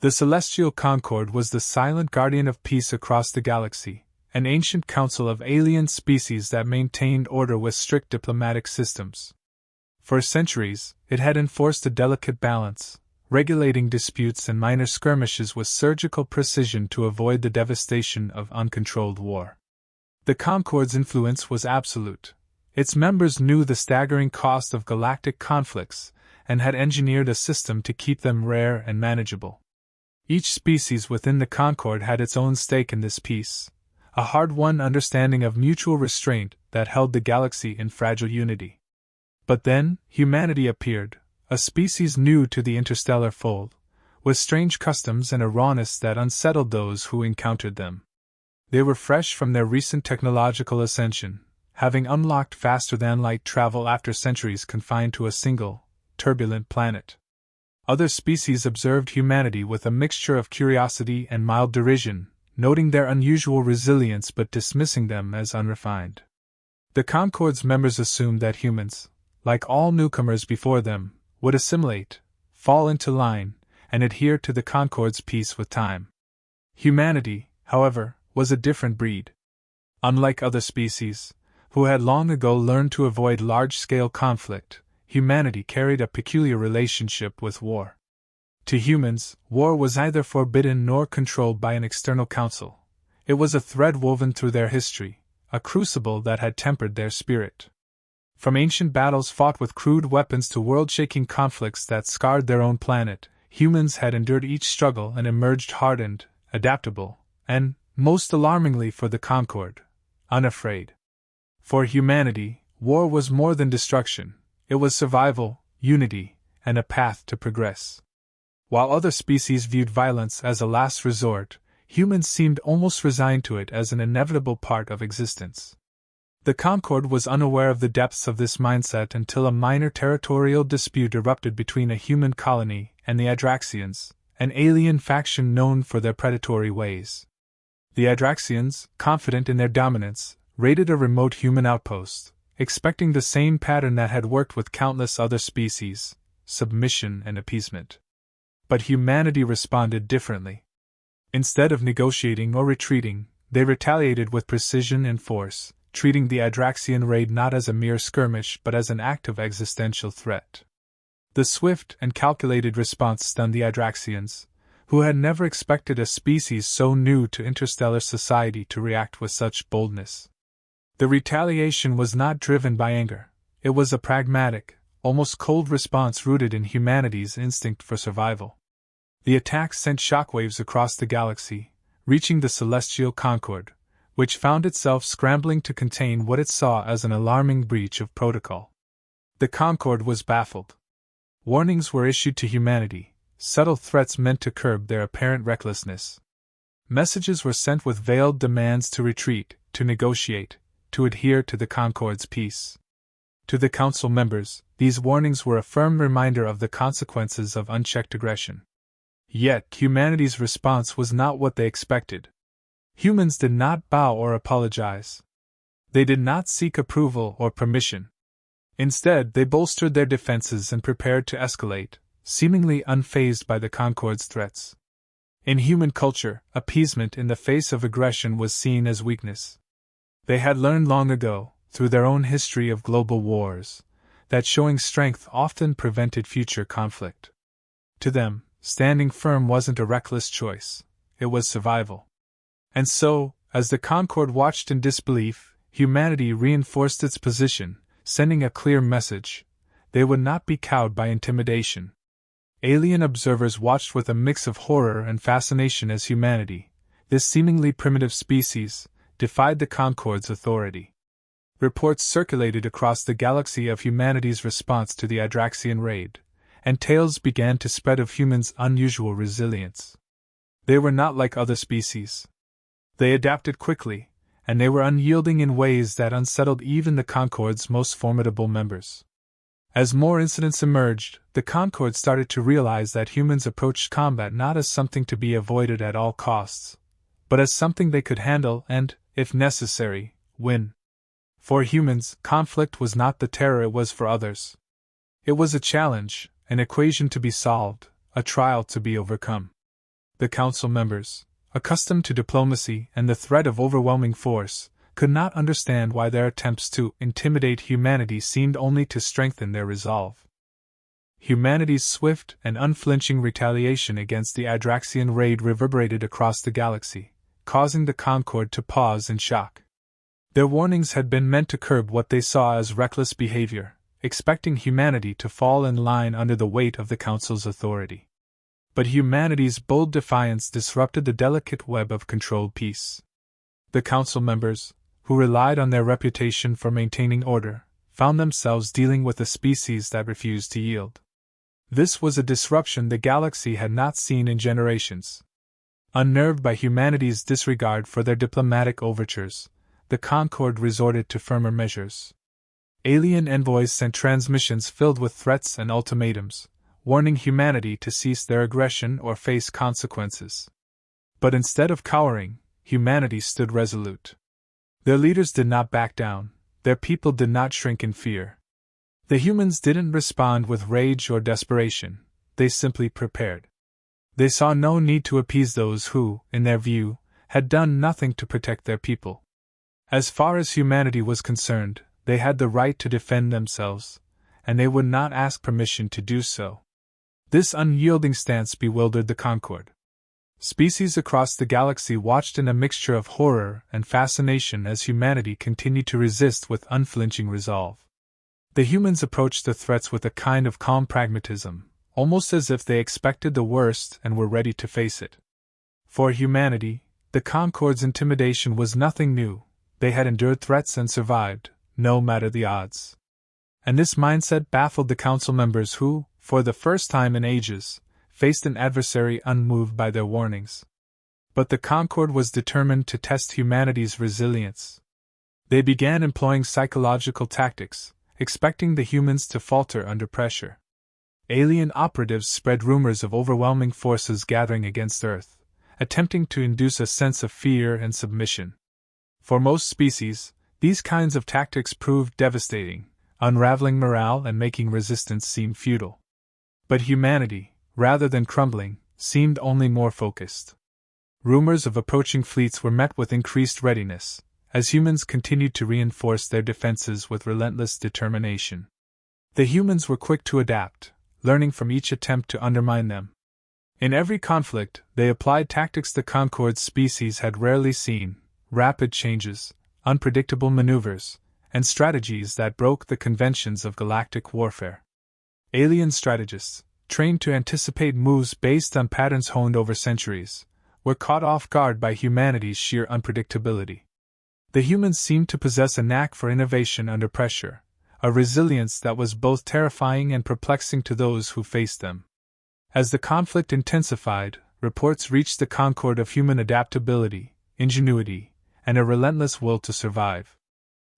The celestial concord was the silent guardian of peace across the galaxy, an ancient council of alien species that maintained order with strict diplomatic systems. For centuries, it had enforced a delicate balance, regulating disputes and minor skirmishes with surgical precision to avoid the devastation of uncontrolled war. The Concord's influence was absolute. Its members knew the staggering cost of galactic conflicts and had engineered a system to keep them rare and manageable. Each species within the Concord had its own stake in this peace, a hard-won understanding of mutual restraint that held the galaxy in fragile unity. But then, humanity appeared, a species new to the interstellar fold, with strange customs and a rawness that unsettled those who encountered them. They were fresh from their recent technological ascension, having unlocked faster-than-light travel after centuries confined to a single, turbulent planet. Other species observed humanity with a mixture of curiosity and mild derision, noting their unusual resilience but dismissing them as unrefined. The Concord's members assumed that humans, like all newcomers before them, would assimilate, fall into line, and adhere to the Concord's peace with time. Humanity, however, was a different breed. Unlike other species, who had long ago learned to avoid large-scale conflict, humanity carried a peculiar relationship with war. To humans, war was neither forbidden nor controlled by an external council. It was a thread woven through their history, a crucible that had tempered their spirit. From ancient battles fought with crude weapons to world-shaking conflicts that scarred their own planet, humans had endured each struggle and emerged hardened, adaptable, and, most alarmingly for the Concord, unafraid. For humanity, war was more than destruction. It was survival, unity, and a path to progress. While other species viewed violence as a last resort, humans seemed almost resigned to it as an inevitable part of existence. The Concord was unaware of the depths of this mindset until a minor territorial dispute erupted between a human colony and the Adraxians, an alien faction known for their predatory ways. The Adraxians, confident in their dominance, raided a remote human outpost, expecting the same pattern that had worked with countless other species: submission and appeasement. But humanity responded differently. Instead of negotiating or retreating, they retaliated with precision and force, treating the Adraxian raid not as a mere skirmish but as an act of existential threat. The swift and calculated response stunned the Adraxians, who had never expected a species so new to interstellar society to react with such boldness. The retaliation was not driven by anger. It was a pragmatic, almost cold response rooted in humanity's instinct for survival. The attack sent shockwaves across the galaxy, reaching the celestial Concord, which found itself scrambling to contain what it saw as an alarming breach of protocol. The Concord was baffled. Warnings were issued to humanity, subtle threats meant to curb their apparent recklessness. Messages were sent with veiled demands to retreat, to negotiate, to adhere to the Concord's peace. To the Council members, these warnings were a firm reminder of the consequences of unchecked aggression. Yet humanity's response was not what they expected. Humans did not bow or apologize. They did not seek approval or permission. Instead, they bolstered their defenses and prepared to escalate, seemingly unfazed by the Concord's threats. In human culture, appeasement in the face of aggression was seen as weakness. They had learned long ago, through their own history of global wars, that showing strength often prevented future conflict. To them, standing firm wasn't a reckless choice, it was survival. And so, as the Concord watched in disbelief, humanity reinforced its position, sending a clear message: they would not be cowed by intimidation. Alien observers watched with a mix of horror and fascination as humanity, this seemingly primitive species, defied the Concord's authority. Reports circulated across the galaxy of humanity's response to the Adraxian raid, and tales began to spread of humans' unusual resilience. They were not like other species. They adapted quickly, and they were unyielding in ways that unsettled even the Concord's most formidable members. As more incidents emerged, the Concord started to realize that humans approached combat not as something to be avoided at all costs, but as something they could handle and, if necessary, win. For humans, conflict was not the terror it was for others. It was a challenge, an equation to be solved, a trial to be overcome. The council members, accustomed to diplomacy and the threat of overwhelming force, could not understand why their attempts to intimidate humanity seemed only to strengthen their resolve. Humanity's swift and unflinching retaliation against the Adraxian raid reverberated across the galaxy, causing the Concord to pause in shock. Their warnings had been meant to curb what they saw as reckless behavior, expecting humanity to fall in line under the weight of the Council's authority. But humanity's bold defiance disrupted the delicate web of controlled peace. The Council members, who relied on their reputation for maintaining order, found themselves dealing with a species that refused to yield. This was a disruption the galaxy had not seen in generations. Unnerved by humanity's disregard for their diplomatic overtures, the Concord resorted to firmer measures. Alien envoys sent transmissions filled with threats and ultimatums, warning humanity to cease their aggression or face consequences. But instead of cowering, humanity stood resolute. Their leaders did not back down, their people did not shrink in fear. The humans didn't respond with rage or desperation, they simply prepared. They saw no need to appease those who, in their view, had done nothing to protect their people. As far as humanity was concerned, they had the right to defend themselves, and they would not ask permission to do so. This unyielding stance bewildered the Concord. Species across the galaxy watched in a mixture of horror and fascination as humanity continued to resist with unflinching resolve. The humans approached the threats with a kind of calm pragmatism, almost as if they expected the worst and were ready to face it. For humanity, the Concord's intimidation was nothing new. They had endured threats and survived, no matter the odds. And this mindset baffled the council members who, for the first time in ages, faced an adversary unmoved by their warnings. But the Concord was determined to test humanity's resilience. They began employing psychological tactics, expecting the humans to falter under pressure. Alien operatives spread rumors of overwhelming forces gathering against Earth, attempting to induce a sense of fear and submission. For most species, these kinds of tactics proved devastating, unraveling morale and making resistance seem futile. But humanity, rather than crumbling, seemed only more focused. Rumors of approaching fleets were met with increased readiness, as humans continued to reinforce their defenses with relentless determination. The humans were quick to adapt, learning from each attempt to undermine them. In every conflict, they applied tactics the Concord species had rarely seen: rapid changes, unpredictable maneuvers, and strategies that broke the conventions of galactic warfare. Alien strategists, trained to anticipate moves based on patterns honed over centuries, were caught off guard by humanity's sheer unpredictability. The humans seemed to possess a knack for innovation under pressure, a resilience that was both terrifying and perplexing to those who faced them. As the conflict intensified, reports reached the Concord of human adaptability, ingenuity, and a relentless will to survive.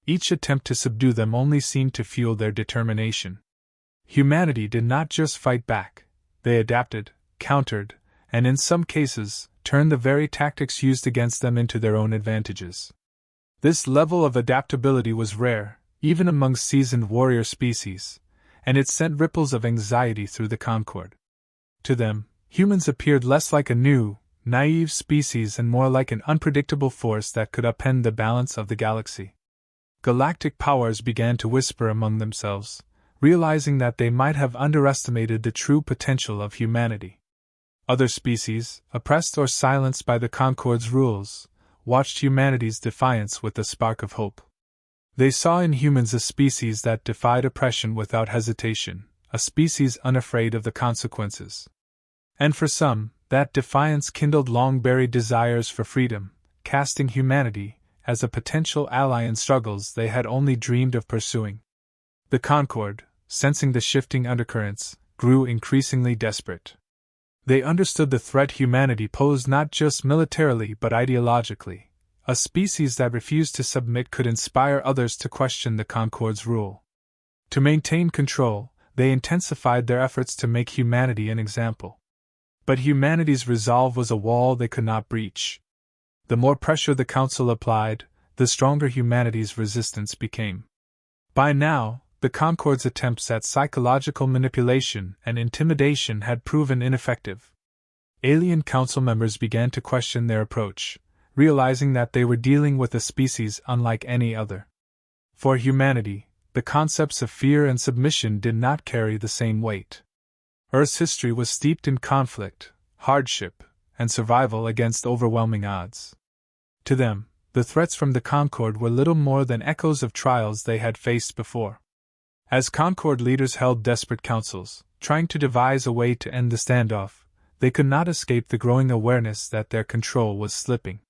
Each attempt to subdue them only seemed to fuel their determination. Humanity did not just fight back, they adapted, countered, and in some cases, turned the very tactics used against them into their own advantages. This level of adaptability was rare, even among seasoned warrior species, and it sent ripples of anxiety through the Concord. To them, humans appeared less like a new, naive species and more like an unpredictable force that could upend the balance of the galaxy. Galactic powers began to whisper among themselves, realizing that they might have underestimated the true potential of humanity. Other species, oppressed or silenced by the Concord's rules, watched humanity's defiance with a spark of hope. They saw in humans a species that defied oppression without hesitation, a species unafraid of the consequences. And for some, that defiance kindled long-buried desires for freedom, casting humanity as a potential ally in struggles they had only dreamed of pursuing. The Concord, sensing the shifting undercurrents, grew increasingly desperate. They understood the threat humanity posed not just militarily but ideologically. A species that refused to submit could inspire others to question the Concord's rule. To maintain control, they intensified their efforts to make humanity an example. But humanity's resolve was a wall they could not breach. The more pressure the Council applied, the stronger humanity's resistance became. By now, the Concord's attempts at psychological manipulation and intimidation had proven ineffective. Alien Council members began to question their approach, realizing that they were dealing with a species unlike any other. For humanity, the concepts of fear and submission did not carry the same weight. Earth's history was steeped in conflict, hardship, and survival against overwhelming odds. To them, the threats from the Concord were little more than echoes of trials they had faced before. As Concord leaders held desperate councils, trying to devise a way to end the standoff, they could not escape the growing awareness that their control was slipping.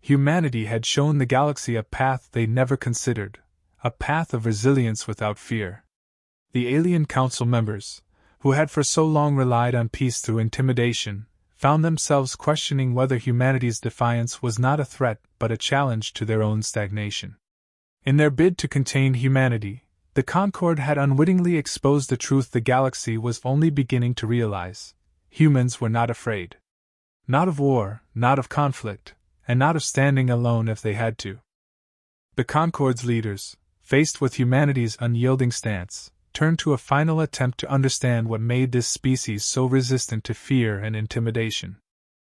Humanity had shown the galaxy a path they never considered, a path of resilience without fear. The Alien Council members, who had for so long relied on peace through intimidation, found themselves questioning whether humanity's defiance was not a threat but a challenge to their own stagnation. In their bid to contain humanity, the Concord had unwittingly exposed the truth the galaxy was only beginning to realize. Humans were not afraid. Not of war, not of conflict, and not of standing alone if they had to. The Concord's leaders, faced with humanity's unyielding stance, turned to a final attempt to understand what made this species so resistant to fear and intimidation.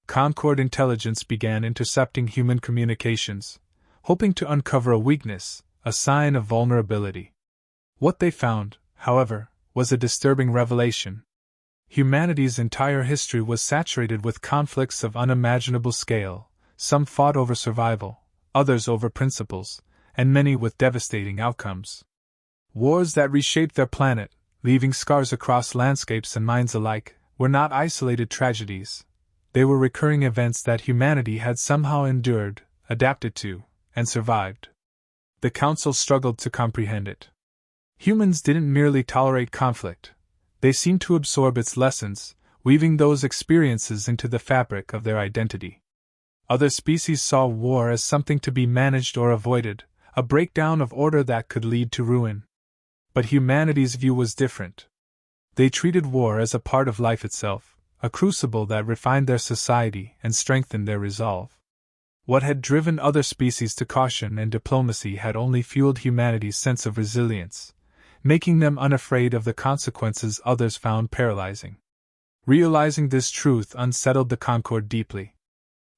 Concord intelligence began intercepting human communications, hoping to uncover a weakness, a sign of vulnerability. What they found, however, was a disturbing revelation. Humanity's entire history was saturated with conflicts of unimaginable scale, some fought over survival, others over principles, and many with devastating outcomes. Wars that reshaped their planet, leaving scars across landscapes and minds alike, were not isolated tragedies. They were recurring events that humanity had somehow endured, adapted to, and survived. The Council struggled to comprehend it. Humans didn't merely tolerate conflict. They seemed to absorb its lessons, weaving those experiences into the fabric of their identity. Other species saw war as something to be managed or avoided, a breakdown of order that could lead to ruin. But humanity's view was different. They treated war as a part of life itself, a crucible that refined their society and strengthened their resolve. What had driven other species to caution and diplomacy had only fueled humanity's sense of resilience, making them unafraid of the consequences others found paralyzing. Realizing this truth unsettled the Concord deeply.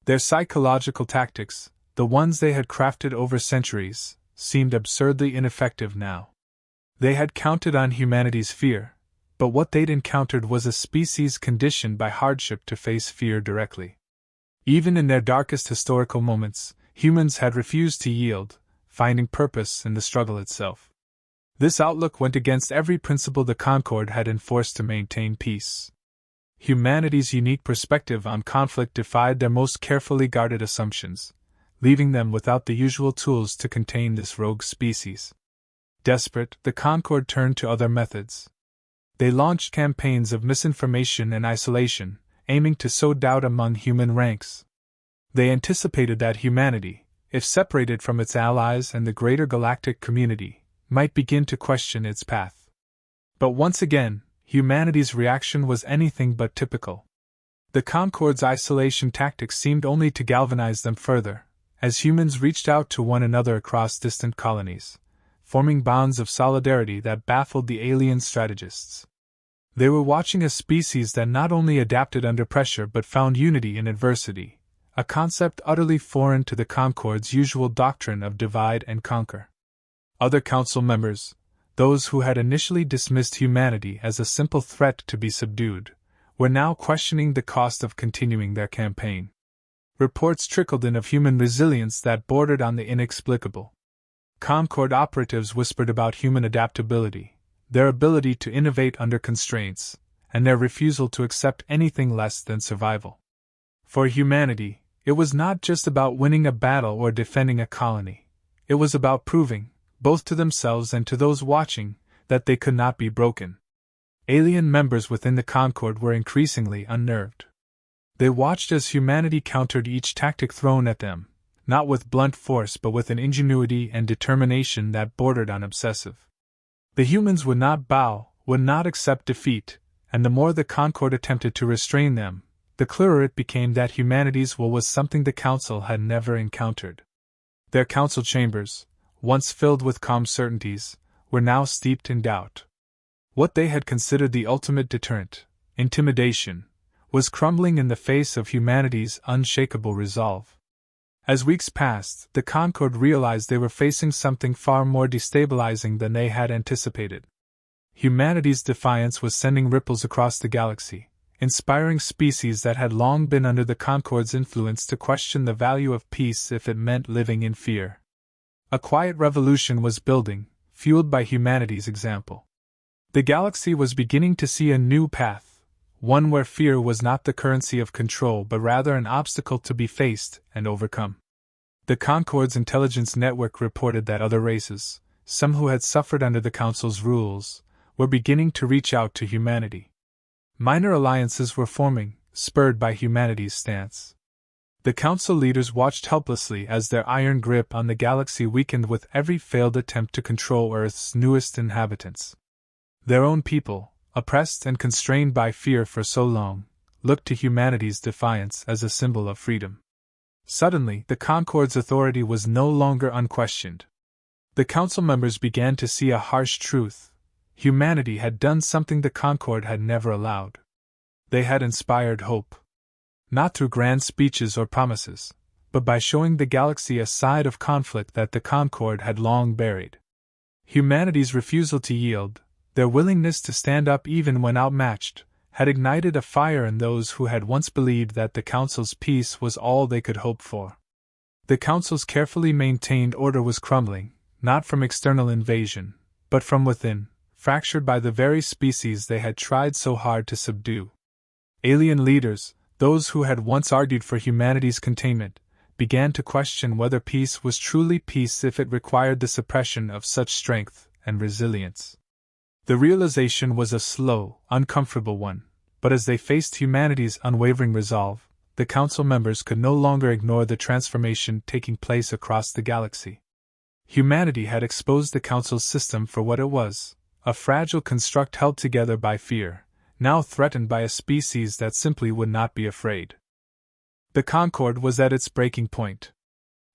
Their psychological tactics, the ones they had crafted over centuries, seemed absurdly ineffective now. They had counted on humanity's fear, but what they'd encountered was a species conditioned by hardship to face fear directly. Even in their darkest historical moments, humans had refused to yield, finding purpose in the struggle itself. This outlook went against every principle the Concord had enforced to maintain peace. Humanity's unique perspective on conflict defied their most carefully guarded assumptions, leaving them without the usual tools to contain this rogue species. Desperate, the Concord turned to other methods. They launched campaigns of misinformation and isolation, aiming to sow doubt among human ranks. They anticipated that humanity, if separated from its allies and the greater galactic community, might begin to question its path. But once again, humanity's reaction was anything but typical. The Concord's isolation tactics seemed only to galvanize them further, as humans reached out to one another across distant colonies, forming bonds of solidarity that baffled the alien strategists. They were watching a species that not only adapted under pressure but found unity in adversity, a concept utterly foreign to the Concord's usual doctrine of divide and conquer. Other council members, those who had initially dismissed humanity as a simple threat to be subdued, were now questioning the cost of continuing their campaign. Reports trickled in of human resilience that bordered on the inexplicable. Concord operatives whispered about human adaptability, their ability to innovate under constraints, and their refusal to accept anything less than survival. For humanity, it was not just about winning a battle or defending a colony. It was about proving, both to themselves and to those watching, that they could not be broken. Alien members within the Concord were increasingly unnerved. They watched as humanity countered each tactic thrown at them, not with blunt force but with an ingenuity and determination that bordered on obsessive. The humans would not bow, would not accept defeat, and the more the Concord attempted to restrain them, the clearer it became that humanity's will was something the Council had never encountered. Their council chambers, once filled with calm certainties, were now steeped in doubt. What they had considered the ultimate deterrent, intimidation, was crumbling in the face of humanity's unshakable resolve. As weeks passed, the Concord realized they were facing something far more destabilizing than they had anticipated. Humanity's defiance was sending ripples across the galaxy, inspiring species that had long been under the Concord's influence to question the value of peace if it meant living in fear. A quiet revolution was building, fueled by humanity's example. The galaxy was beginning to see a new path, one where fear was not the currency of control but rather an obstacle to be faced and overcome. The Concord's intelligence network reported that other races, some who had suffered under the Council's rules, were beginning to reach out to humanity. Minor alliances were forming, spurred by humanity's stance. The Council leaders watched helplessly as their iron grip on the galaxy weakened with every failed attempt to control Earth's newest inhabitants. Their own people, oppressed and constrained by fear for so long, looked to humanity's defiance as a symbol of freedom. Suddenly, the Concord's authority was no longer unquestioned. The Council members began to see a harsh truth. Humanity had done something the Concord had never allowed. They had inspired hope. Not through grand speeches or promises, but by showing the galaxy a side of conflict that the Concord had long buried. Humanity's refusal to yield, their willingness to stand up even when outmatched, had ignited a fire in those who had once believed that the Council's peace was all they could hope for. The Council's carefully maintained order was crumbling, not from external invasion, but from within, fractured by the very species they had tried so hard to subdue. Alien leaders, those who had once argued for humanity's containment, began to question whether peace was truly peace if it required the suppression of such strength and resilience. The realization was a slow, uncomfortable one, but as they faced humanity's unwavering resolve, the Council members could no longer ignore the transformation taking place across the galaxy. Humanity had exposed the Council's system for what it was, a fragile construct held together by fear, now threatened by a species that simply would not be afraid. The Concord was at its breaking point.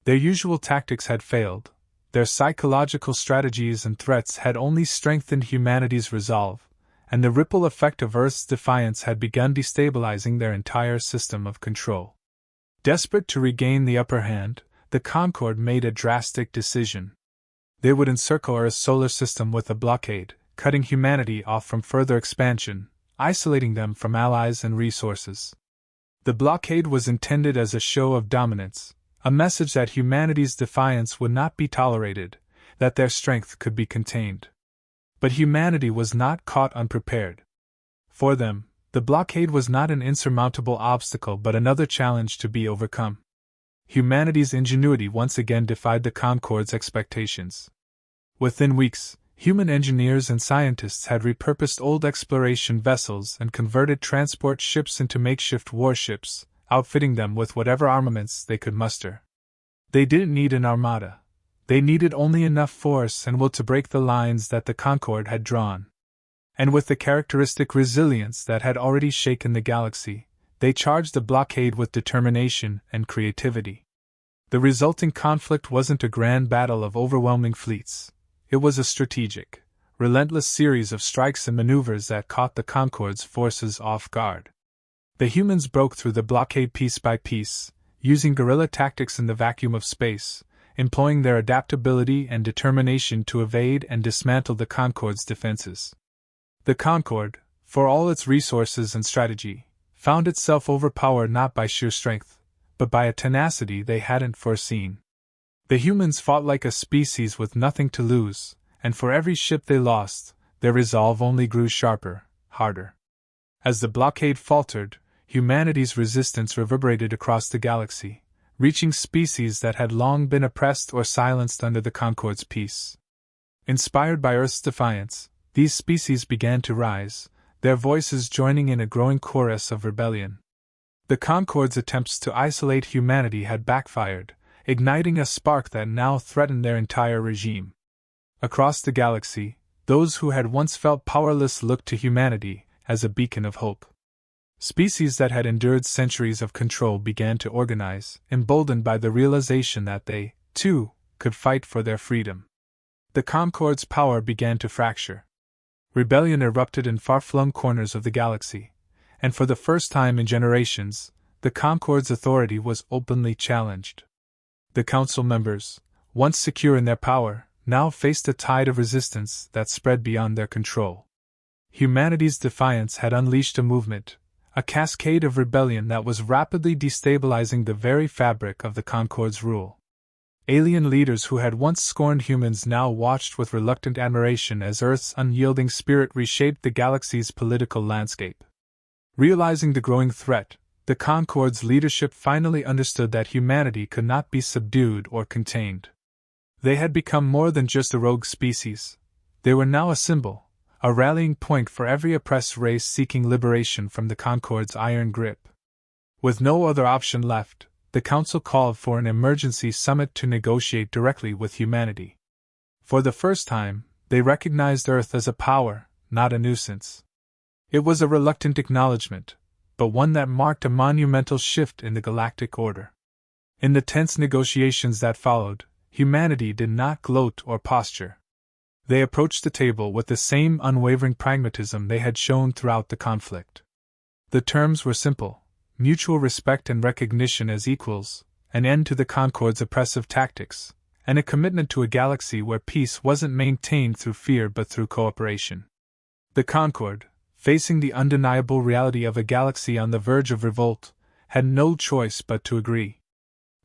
Their usual tactics had failed. Their psychological strategies and threats had only strengthened humanity's resolve, and the ripple effect of Earth's defiance had begun destabilizing their entire system of control. Desperate to regain the upper hand, the Concord made a drastic decision. They would encircle Earth's solar system with a blockade, cutting humanity off from further expansion, isolating them from allies and resources. The blockade was intended as a show of dominance, a message that humanity's defiance would not be tolerated, that their strength could be contained. But humanity was not caught unprepared. For them, the blockade was not an insurmountable obstacle but another challenge to be overcome. Humanity's ingenuity once again defied the Concord's expectations. Within weeks, human engineers and scientists had repurposed old exploration vessels and converted transport ships into makeshift warships, outfitting them with whatever armaments they could muster. They didn't need an armada. They needed only enough force and will to break the lines that the Concord had drawn. And with the characteristic resilience that had already shaken the galaxy, they charged the blockade with determination and creativity. The resulting conflict wasn't a grand battle of overwhelming fleets. It was a strategic, relentless series of strikes and maneuvers that caught the Concord's forces off guard. The humans broke through the blockade piece by piece, using guerrilla tactics in the vacuum of space, employing their adaptability and determination to evade and dismantle the Concord's defenses. The Concord, for all its resources and strategy, found itself overpowered not by sheer strength, but by a tenacity they hadn't foreseen. The humans fought like a species with nothing to lose, and for every ship they lost, their resolve only grew sharper, harder. As the blockade faltered, humanity's resistance reverberated across the galaxy, reaching species that had long been oppressed or silenced under the Concord's peace. Inspired by Earth's defiance, these species began to rise, their voices joining in a growing chorus of rebellion. The Concord's attempts to isolate humanity had backfired, igniting a spark that now threatened their entire regime. Across the galaxy, those who had once felt powerless looked to humanity as a beacon of hope. Species that had endured centuries of control began to organize, emboldened by the realization that they, too, could fight for their freedom. The Concord's power began to fracture. Rebellion erupted in far-flung corners of the galaxy, and for the first time in generations, the Concord's authority was openly challenged. The council members, once secure in their power, now faced a tide of resistance that spread beyond their control. Humanity's defiance had unleashed a movement, a cascade of rebellion that was rapidly destabilizing the very fabric of the Concord's rule. Alien leaders who had once scorned humans now watched with reluctant admiration as Earth's unyielding spirit reshaped the galaxy's political landscape. Realizing the growing threat, the Concord's leadership finally understood that humanity could not be subdued or contained. They had become more than just a rogue species. They were now a symbol, a rallying point for every oppressed race seeking liberation from the Concord's iron grip. With no other option left, the Council called for an emergency summit to negotiate directly with humanity. For the first time, they recognized Earth as a power, not a nuisance. It was a reluctant acknowledgement, but one that marked a monumental shift in the galactic order. In the tense negotiations that followed, humanity did not gloat or posture. They approached the table with the same unwavering pragmatism they had shown throughout the conflict. The terms were simple: mutual respect and recognition as equals, an end to the Concord's oppressive tactics, and a commitment to a galaxy where peace wasn't maintained through fear but through cooperation. The Concord, facing the undeniable reality of a galaxy on the verge of revolt, had no choice but to agree.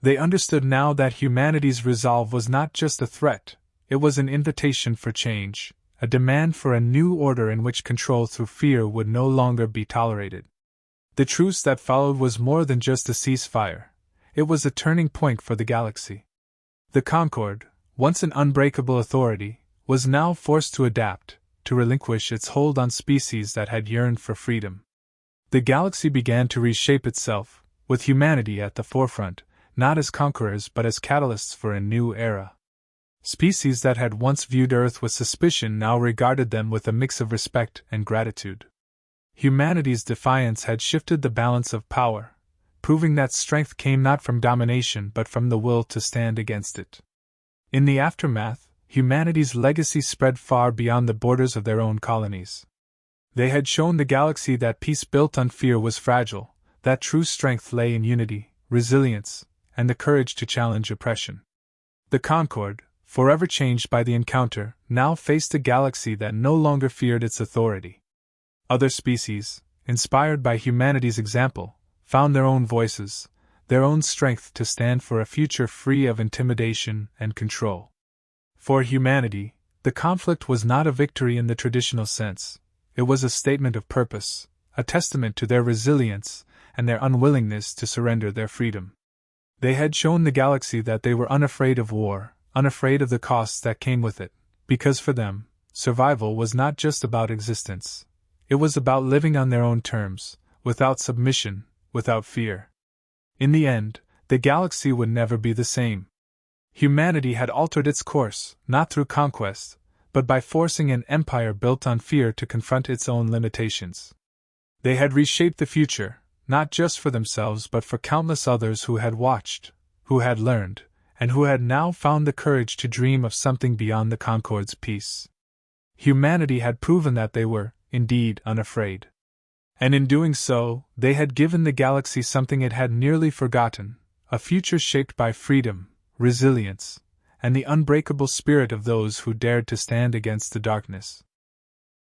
They understood now that humanity's resolve was not just a threat, it was an invitation for change, a demand for a new order in which control through fear would no longer be tolerated. The truce that followed was more than just a ceasefire, it was a turning point for the galaxy. The Concord, once an unbreakable authority, was now forced to adapt, to relinquish its hold on species that had yearned for freedom. The galaxy began to reshape itself, with humanity at the forefront, not as conquerors but as catalysts for a new era. Species that had once viewed Earth with suspicion now regarded them with a mix of respect and gratitude. Humanity's defiance had shifted the balance of power, proving that strength came not from domination but from the will to stand against it. In the aftermath, humanity's legacy spread far beyond the borders of their own colonies. They had shown the galaxy that peace built on fear was fragile, that true strength lay in unity, resilience, and the courage to challenge oppression. The Concord, forever changed by the encounter, now faced a galaxy that no longer feared its authority. Other species, inspired by humanity's example, found their own voices, their own strength to stand for a future free of intimidation and control. For humanity, the conflict was not a victory in the traditional sense. It was a statement of purpose, a testament to their resilience and their unwillingness to surrender their freedom. They had shown the galaxy that they were unafraid of war, unafraid of the costs that came with it, because for them, survival was not just about existence. It was about living on their own terms, without submission, without fear. In the end, the galaxy would never be the same. Humanity had altered its course, not through conquest, but by forcing an empire built on fear to confront its own limitations. They had reshaped the future, not just for themselves but for countless others who had watched, who had learned, and who had now found the courage to dream of something beyond the Concord's peace. Humanity had proven that they were, indeed, unafraid. And in doing so, they had given the galaxy something it had nearly forgotten, a future shaped by freedom, resilience, and the unbreakable spirit of those who dared to stand against the darkness.